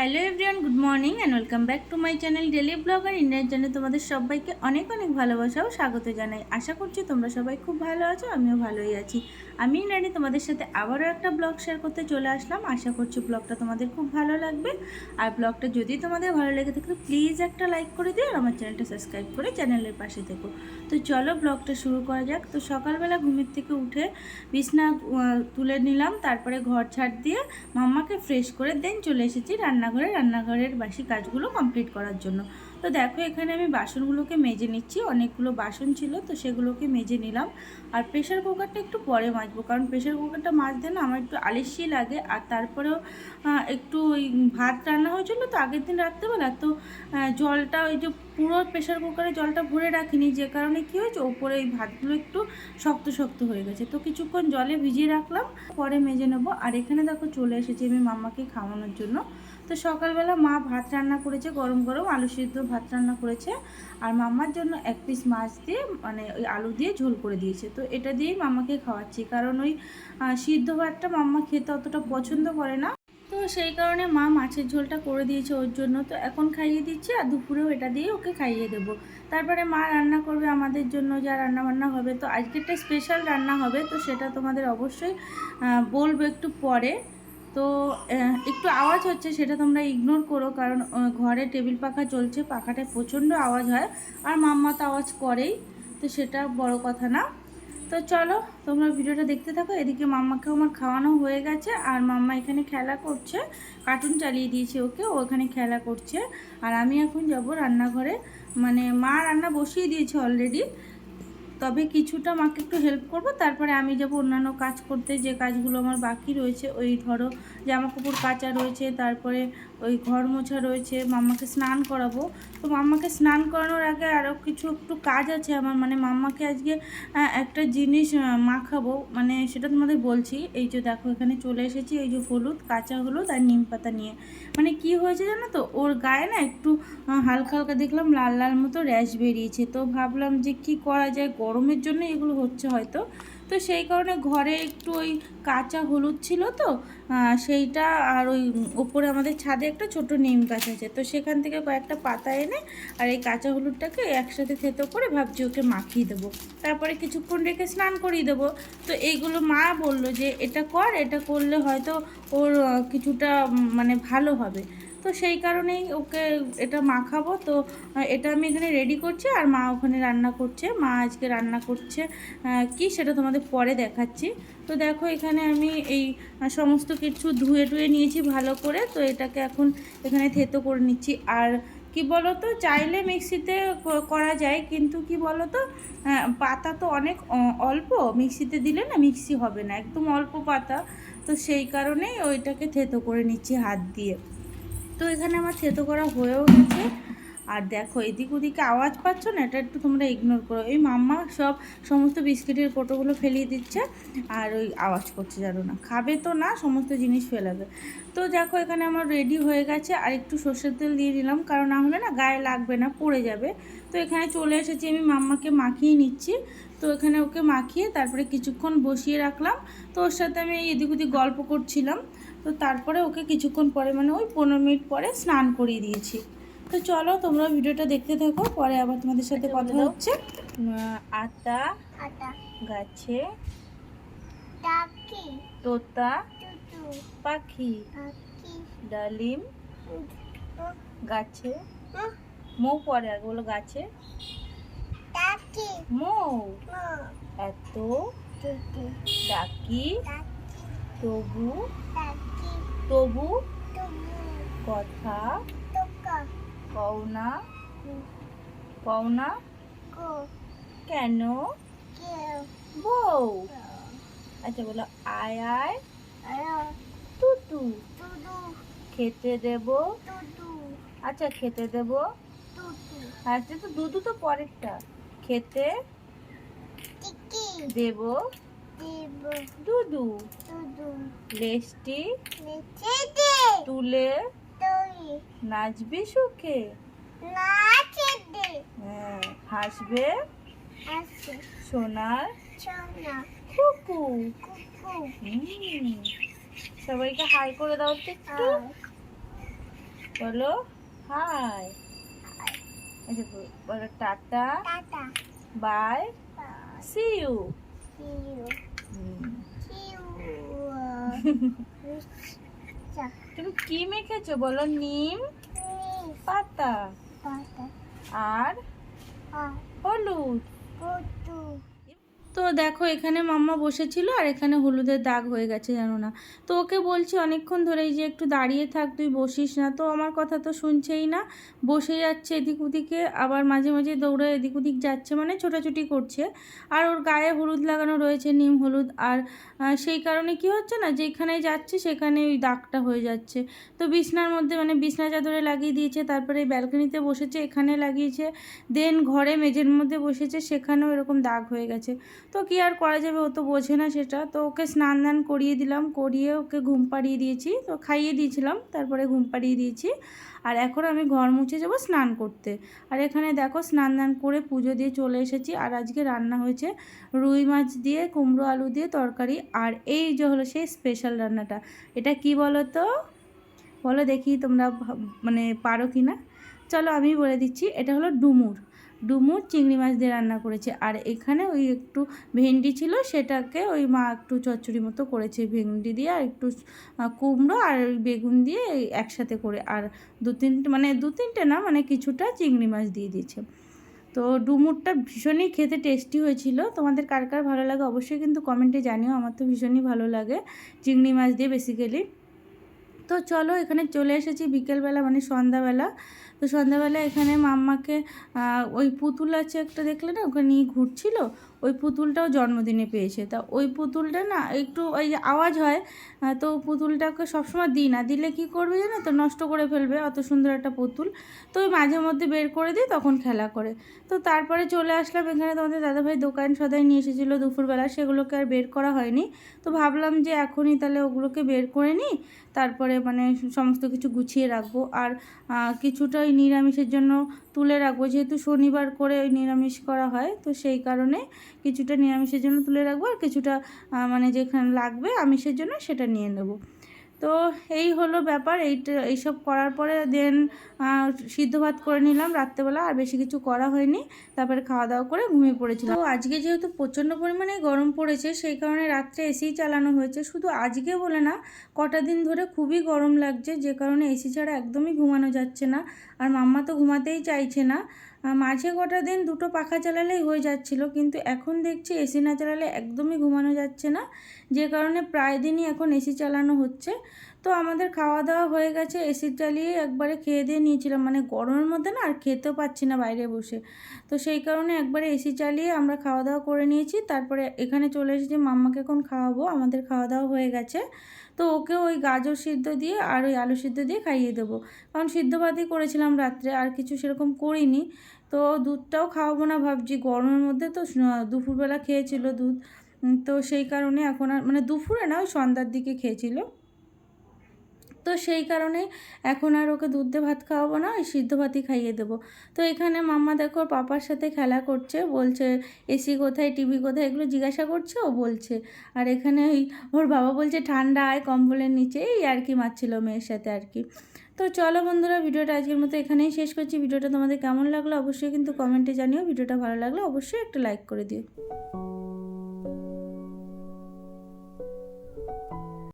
Hello everyone, good morning and welcome back to my channel daily blogger Indian channel. তোমাদের সবাইকে অনেক অনেক ভালোবাসা ও স্বাগত জানাই। আশা করছি তোমরা সবাই খুব ভালো আছো, আমিও ভালোই আছি। আমি নানি তোমাদের সাথে আবারও একটা ব্লগ শেয়ার করতে চলে আসলাম। আশা করছি ব্লগটা তোমাদের খুব ভালো লাগবে। আর ব্লগটা যদি তোমাদের ভালো লেগে থাকে প্লিজ একটা লাইক করে দিও আর আমার চ্যানেলটা সাবস্ক্রাইব করে চ্যানেলের পাশে থেকো। তো চলো ব্লগটা শুরু করা যাক। তো সকালবেলা ঘুমের থেকে উঠে বিছনা তুলে নিলাম, তারপরে ঘর ঝাড় দিয়ে মাম্মাকে ফ্রেশ করে দেন চলে এসেছি রান্নাঘরের বাসি কাজগুলো কমপ্লিট করার জন্য। তো দেখো এখানে আমি বাসনগুলোকে মেজে নিচ্ছি, অনেকগুলো বাসন ছিল তো সেগুলোকে মেজে নিলাম। আর প্রেশার কুকারটা একটু পরে মাজবো, কারণ প্রেশার কুকারটা মাজতে না আমার একটু আলস্যি লাগে। আর তারপরেও একটু ওই ভাত রান্না হয়েছিল তো আগের দিন রাত্রেবেলা, তো জলটা ওই যে পুরো প্রেশার কুকারে জলটা ভরে রাখিনি, যে কারণে কী হয়েছে ওপরে এই ভাতগুলো একটু শক্ত শক্ত হয়ে গেছে। তো কিছুক্ষণ জলে ভিজিয়ে রাখলাম, পরে মেজে নেবো। আর এখানে দেখো চলে এসেছি আমি মাম্মাকে খাওয়ানোর জন্য। তো সকালবেলা মা ভাত রান্না করেছে, গরম গরম আলু সিদ্ধ ভাত রান্না করেছে। আর মাম্মার জন্য এক পিস মাছ দিয়ে মানে ওই আলু দিয়ে ঝোল করে দিয়েছে। তো এটা দিয়েই মাম্মাকে খাওয়াচ্ছি, কারণ ওই সিদ্ধ ভাতটা মাম্মা খেতে অতটা পছন্দ করে না। তো সেই কারণে মা মাছের ঝোলটা করে দিয়েছে ওর জন্য। তো এখন খাইয়ে দিচ্ছে আর দুপুরেও এটা দিয়ে ওকে খাইয়ে দেবো। তারপরে মা রান্না করবে আমাদের জন্য, যা রান্না বান্না হবে। তো আজকেরটা স্পেশাল রান্না হবে, তো সেটা তোমাদের অবশ্যই বলবো একটু পরে। তো একটু আওয়াজ হচ্ছে সেটা তোমরা ইগনোর করো, কারণ ঘরে টেবিল পাখা চলছে, পাখাটায় প্রচণ্ড আওয়াজ হয়। আর মাম্মা তো আওয়াজ করেই, তো সেটা বড় কথা না। তো চলো তোমরা ভিডিওটা দেখতে থাকো। এদিকে মাম্মাকে আমার খাওয়ানো হয়ে গেছে আর মাম্মা এখানে খেলা করছে, কার্টুন চালিয়ে দিয়েছে ওকে, ও ওখানে খেলা করছে। আর আমি এখন যাব রান্নাঘরে, মানে মা রান্না বসিয়ে দিয়েছে অলরেডি, তবে কিছুটা মাকে একটু হেল্প করব। তারপরে আমি যাব অন্যান্য কাজ করতে, যে কাজগুলো আমার বাকি রয়েছে। ওই ধরো জামা কাপড় কাচা রয়েছে, তারপরে ওই ঘর মোছা রয়েছে, মাম্মাকে স্নান করাবো। তো মাম্মাকে স্নান করানোর আগে আরও কিছু একটু কাজ আছে আমার, মানে মাম্মাকে আজকে একটা জিনিস মাখাবো, মানে সেটা তোমাদের বলছি। এই যে দেখো এখানে চলে এসেছি, এই যে হলুদ, কাঁচা হলুদ আর নিম পাতা নিয়ে। মানে কি হয়েছে জানো তো, ওর গায়ে না একটু হালকা হালকা দেখলাম লাল লাল মতো র্যাশ বেরিয়েছে। তো ভাবলাম যে কি করা যায়, গরমের জন্য এগুলো হচ্ছে হয়তো। তো সেই কারণে ঘরে একটু ওই কাঁচা হলুদ ছিল, তো সেইটা আর ওই ওপরে আমাদের ছাদে একটা ছোট নিম গাছ আছে, তো সেখান থেকে কয়েকটা পাতা এনে আর এই কাঁচা হলুদটাকে একসাথে থেতো করে ভাবছি ওকে মাখিয়ে দেবো, তারপরে কিছুক্ষণ রেখে স্নান করিয়ে দেবো। তো এইগুলো মা বললো যে এটা কর, এটা করলে হয়তো ওর কিছুটা মানে ভালো হবে। তো সেই কারণেই ওকে এটা মাখাবো। তো এটা আমি এখানে রেডি করছি আর মা ওখানে রান্না করছে। মা আজকে রান্না করছে কি সেটা তোমাদের পরে দেখাচ্ছি। তো দেখো এখানে আমি এই সমস্ত কিছু ধুয়ে টুয়ে নিয়েছি ভালো করে। তো এটাকে এখন এখানে থেতো করে নিচ্ছি। আর কি বলো তো, চাইলে মিক্সিতে করা যায়, কিন্তু কি বলো তো পাতা তো অনেক অল্প, মিক্সিতে দিলে না মিক্সি হবে না, একদম অল্প পাতা। তো সেই কারণেই ওইটাকে থেতো করে নিচ্ছি হাত দিয়ে। তো এখানে আমার থেতো করা হয়েও গেছে। আর দেখো এদিক ওদিকে আওয়াজ পাচ্ছ না, এটা একটু তোমরা ইগনোর করো। এই মাম্মা সমস্ত বিস্কিটের কোটোগুলো ফেলিয়ে দিচ্ছে আর ওই আওয়াজ করছে, জানো না খাবে তো না, সমস্ত জিনিস ফেলাবে। তো দেখো এখানে আমার রেডি হয়ে গেছে। আর একটু সর্ষের তেল দিয়ে দিলাম, কারণ না হলে না গায়ে লাগবে না, পড়ে যাবে। তো এখানে চলে এসেছি আমি মাম্মাকে মাখিয়ে নিচ্ছি। তো এখানে ওকে মাখিয়ে তারপরে কিছুক্ষণ বসিয়ে রাখলাম। তো ওর সাথে আমি এদিক ওদিক গল্প করছিলাম। তো তারপরে ওকে কিছুক্ষণ পরে মানে ওই 15 মিনিট পরে স্নান করিয়ে দিয়েছি। তো চলো তোমরা ভিডিওটা দেখতে থাকো, পরে আবার তোমাদের সাথে কথা হচ্ছে। আতা গাছে তোতা পাখি, ডালিম গাছে মৌ, পরে আগে বলো গাছে মৌ, এত ডাকি তবু তবু কথা কওনা কওনা কেন বউ। আচ্ছা বলো আয় আয় তুতু, খেতে দেব, আচ্ছা খেতে দেব, আচ্ছা তো দুধু তো পরেরটা, খেতে দেব দুধু, লেজটি তুলে নাচবি সুখে, হাসবে সোনার কুকু। সবাইকে হাই করে দাও তো একটু। বলো হাই। আচ্ছা বলো টাটা, বাই, সি ইউ। তুমি কি মেখেছো বলো? নিম পাতা আর হলুদ। তো দেখো এখানে মাম্মা বসেছিল আর এখানে হলুদের দাগ হয়ে গেছে জানো না। তো ওকে বলছি অনেকক্ষণ ধরেই যে একটু দাঁড়িয়ে থাক, তুই বসিস না, তো আমার কথা তো শুনছেই না, বসে যাচ্ছে এদিক ওদিকে, আবার মাঝে মাঝে দৌড়ে এদিক ওদিক যাচ্ছে, মানে ছোটাছুটি করছে। আর ওর গায়ে হলুদ লাগানো রয়েছে, নিম হলুদ, আর সেই কারণে কি হচ্ছে না, যেখানে যাচ্ছে সেখানে ওই দাগটা হয়ে যাচ্ছে। তো বিছনার মধ্যে মানে বিছনা চাদরে লাগিয়ে দিয়েছে, তারপরে ব্যালকনিতে বসেছে এখানে লাগিয়েছে, দেন ঘরে মেঝের মধ্যে বসেছে সেখানেও এরকম দাগ হয়ে গেছে। তো কী আর করা যাবে, ও তো বোঝে না সেটা। তো ওকে স্নান দান করিয়ে দিলাম, করিয়ে ওকে ঘুম পাড়িয়ে দিয়েছি, তো খাইয়ে দিয়েছিলাম, তারপরে ঘুম পাড়িয়ে দিয়েছি। আর এখন আমি ঘর মুছে যাবো স্নান করতে। আর এখানে দেখো স্নান দান করে পুজো দিয়ে চলে এসেছি। আর আজকে রান্না হয়েছে রুই মাছ দিয়ে কুমড়ো আলু দিয়ে তরকারি। আর এই যে হলো সেই স্পেশাল রান্নাটা, এটা কি বলো তো, বলো দেখি তোমরা মানে পারো কি না। চলো আমি বলে দিচ্ছি, এটা হলো ডুমুর। ডুমুর চিংড়ি মাছ দিয়ে রান্না করেছে। আর এখানে ওই একটু ভেন্ডি ছিল, সেটাকে ওই মা একটু চচ্চড়ি মতো করেছে ভেন্ডি দিয়ে, আর একটু কুমড়ো আর বেগুন দিয়ে একসাথে করে, আর দু তিনটে না মানে কিছুটা চিংড়ি মাছ দিয়ে দিয়েছে। তো ডুমুরটা ভীষণই খেতে টেস্টি হয়েছিল। তোমাদের কার কার ভালো লাগে অবশ্যই কিন্তু কমেন্টে জানিও, আমার তো ভীষণই ভালো লাগে চিংড়ি মাছ দিয়ে বেসিক্যালি। তো চলো এখানে চলে এসেছি বিকেলবেলা মানে সন্ধ্যাবেলা। তো সন্ধ্যাবেলা এখানে মাম্মাকে ওই পুতুল আছে একটা দেখলে না, ওখানে নিয়ে ঘুরছিল, ওই পুতুলটাও জন্মদিনে পেয়েছে। তা ওই পুতুলটা না একটু ওই আওয়াজ হয়, তো পুতুলটাকে সবসময় দিই না, দিলে কি করবে জানো তো, নষ্ট করে ফেলবে অত সুন্দর একটা পুতুল। তো ওই মাঝে মধ্যে বের করে দিই, তখন খেলা করে। তো তারপরে চলে আসলাম এখানে, তোমাদের দাদাভাই দোকান সদাই নিয়ে এসেছিলো দুপুরবেলা, সেগুলোকে আর বের করা হয়নি। তো ভাবলাম যে এখনই তাহলে ওগুলোকে বের করে নিই, তারপরে মানে সমস্ত কিছু গুছিয়ে রাখবো। আর কিছুটা ওই নিরামিষের জন্য তুলে রাখবো, যেহেতু শনিবার করে ওই নিরামিষ করা হয়, তো সেই কারণে কিছুটা নিরামিষের জন্য তুলে রাখবো, আর কিছুটা মানে যেখানে লাগবে আমিষের জন্য সেটা নিয়ে নেব। তো এই হলো ব্যাপার। এইসব করার পরে দেন সিদ্ধ ভাত করে নিলাম রাত্রেবেলা, আর বেশি কিছু করা হয়নি। তারপরে খাওয়া দাওয়া করে ঘুমিয়ে পড়েছিলাম। তো আজকে যেহেতু প্রচণ্ড পরিমাণে গরম পড়েছে, সেই কারণে রাত্রে এসি চালানো হয়েছে। শুধু আজকে বলে না, কটা দিন ধরে খুবই গরম লাগছে, যে কারণে এসি ছাড়া একদমই ঘুমানো যাচ্ছে না। আর মাম্মা তো ঘুমাতেই চাইছে না। মাঝে কটা দিন দুটো পাখা চালালেই হয়ে যাচ্ছিল, কিন্তু এখন দেখছি এসি না চালালে একদমই ঘুমানো যাচ্ছে না, যে কারণে প্রায় দিনই এখন এসি চালানো হচ্ছে। তো আমাদের খাওয়া দাওয়া হয়ে গেছে, এসি চালিয়ে একবারে খেয়ে দিয়ে নিয়েছিলাম, মানে গরমের মধ্যে না আর খেতেও পাচ্ছি না বাইরে বসে। তো সেই কারণে একবারে এসি চালিয়ে আমরা খাওয়া দাওয়া করে নিয়েছি। তারপরে এখানে চলে এসেছি, মাম্মাকে এখন খাওয়াবো, আমাদের খাওয়া দাওয়া হয়ে গেছে। তো ওকে ওই গাজর সিদ্ধ দিয়ে আর ওই আলু সিদ্ধ দিয়ে খাইয়ে দেবো, কারণ সিদ্ধ ভাতই করেছিলাম রাত্রে, আর কিছু সেরকম করিনি। তো দুধটাও খাওয়াবো না ভাবছি, গরমের মধ্যে তো দুপুরবেলা খেয়েছিল দুধ, তো সেই কারণে এখন আর মানে দুপুরে না ওই সন্ধ্যার দিকে খেয়েছিল, তো সেই কারণে এখন আর ওকে দুধ দিয়ে ভাত খাওয়াবো না, ওই সিদ্ধ ভাতই খাইয়ে দেবো। তো এখানে মাম্মা দেখো পাপার সাথে খেলা করছে, বলছে এসি কোথায়, টিভি কোথায়, এগুলো জিজ্ঞাসা করছে, ও বলছে। আর এখানে ওই ওর বাবা বলছে ঠান্ডা আয় কম্বলের নিচে, এই আর কি মারছিল মেয়ের সাথে আর কি। তো চলো বন্ধুরা, ভিডিওটা আজকের মতো এখানেই শেষ করছি। ভিডিওটা তোমাদের কেমন লাগলো অবশ্যই কিন্তু কমেন্টে জানিও, ভিডিওটা ভালো লাগলে অবশ্যই একটা লাইক করে দিও।